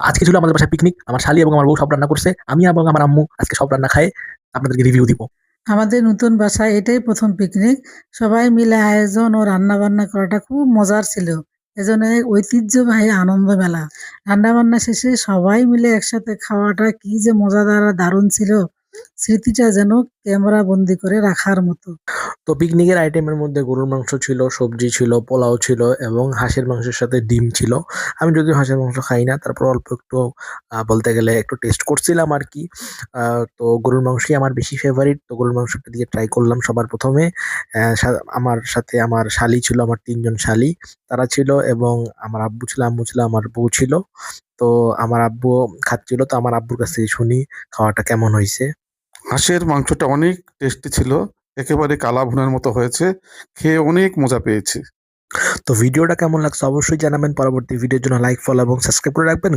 আজকে ছিল আমাদের বাসায় পিকনিক। আমার শালি এবং আমার বউ সব রান্না করছে। আমি এবং আমার আম্মু আজকে সব রান্না খায়ে আপনাদেরকে রিভিউ দিব। আমাদের নতুন বাসায় এটাই প্রথম পিকনিক। সবাই মিলে আয়োজন ও রান্না-বান্না করাটা খুব মজার ছিল। এজন্য এক ঐতিহ্যবাহী আনন্দ মেলা। রান্না-বান্না শেষে সবাই মিলে একসাথে খাওয়াটা কি যে মজাদার আর দারুণ ছিল! স্মৃতিটা যেন ক্যামেরা বন্দি করে রাখার মতো। তো পিকনিকের আইটেমের মধ্যে গরুর মাংস ছিল, সবজি ছিল, পোলাও ছিল এবং হাঁসের মাংসের সাথে ডিম ছিল। আমি যদিও হাঁসের মাংস খাই না, তারপর অল্প একটু বলতে গেলে একটু টেস্ট করছিলাম আরকি। তো গরুর মাংসই আমার বেশি ফেভারিট। তো গরুর মাংসটা দিয়ে ট্রাই করলাম সবার ১ম এ। আমার সাথে আমার শালি ছিল, আমার ৩ জন শালি। তারা ছিল এবং আমার আব্বু ছিল, আম্মু ছিল, আমার বউ ছিল। তো আমার আব্বুও খাচ্ছিল। তো আমার আব্বুর কাছ থেকে শুনি খাওয়াটা কেমন হইছে। হাঁসের মাংসটা অনেক টেস্টি ছিল। একেবারে কালা ভুনার মতো হয়েছে। খেয়ে অনেক মজা পেয়েছি। তো ভিডিওটা কেমন লাগছে অবশ্যই জানাবেন। পরবর্তী ভিডিওর জন্য লাইক, ফলো এবং সাবস্ক্রাইব করে রাখবেন।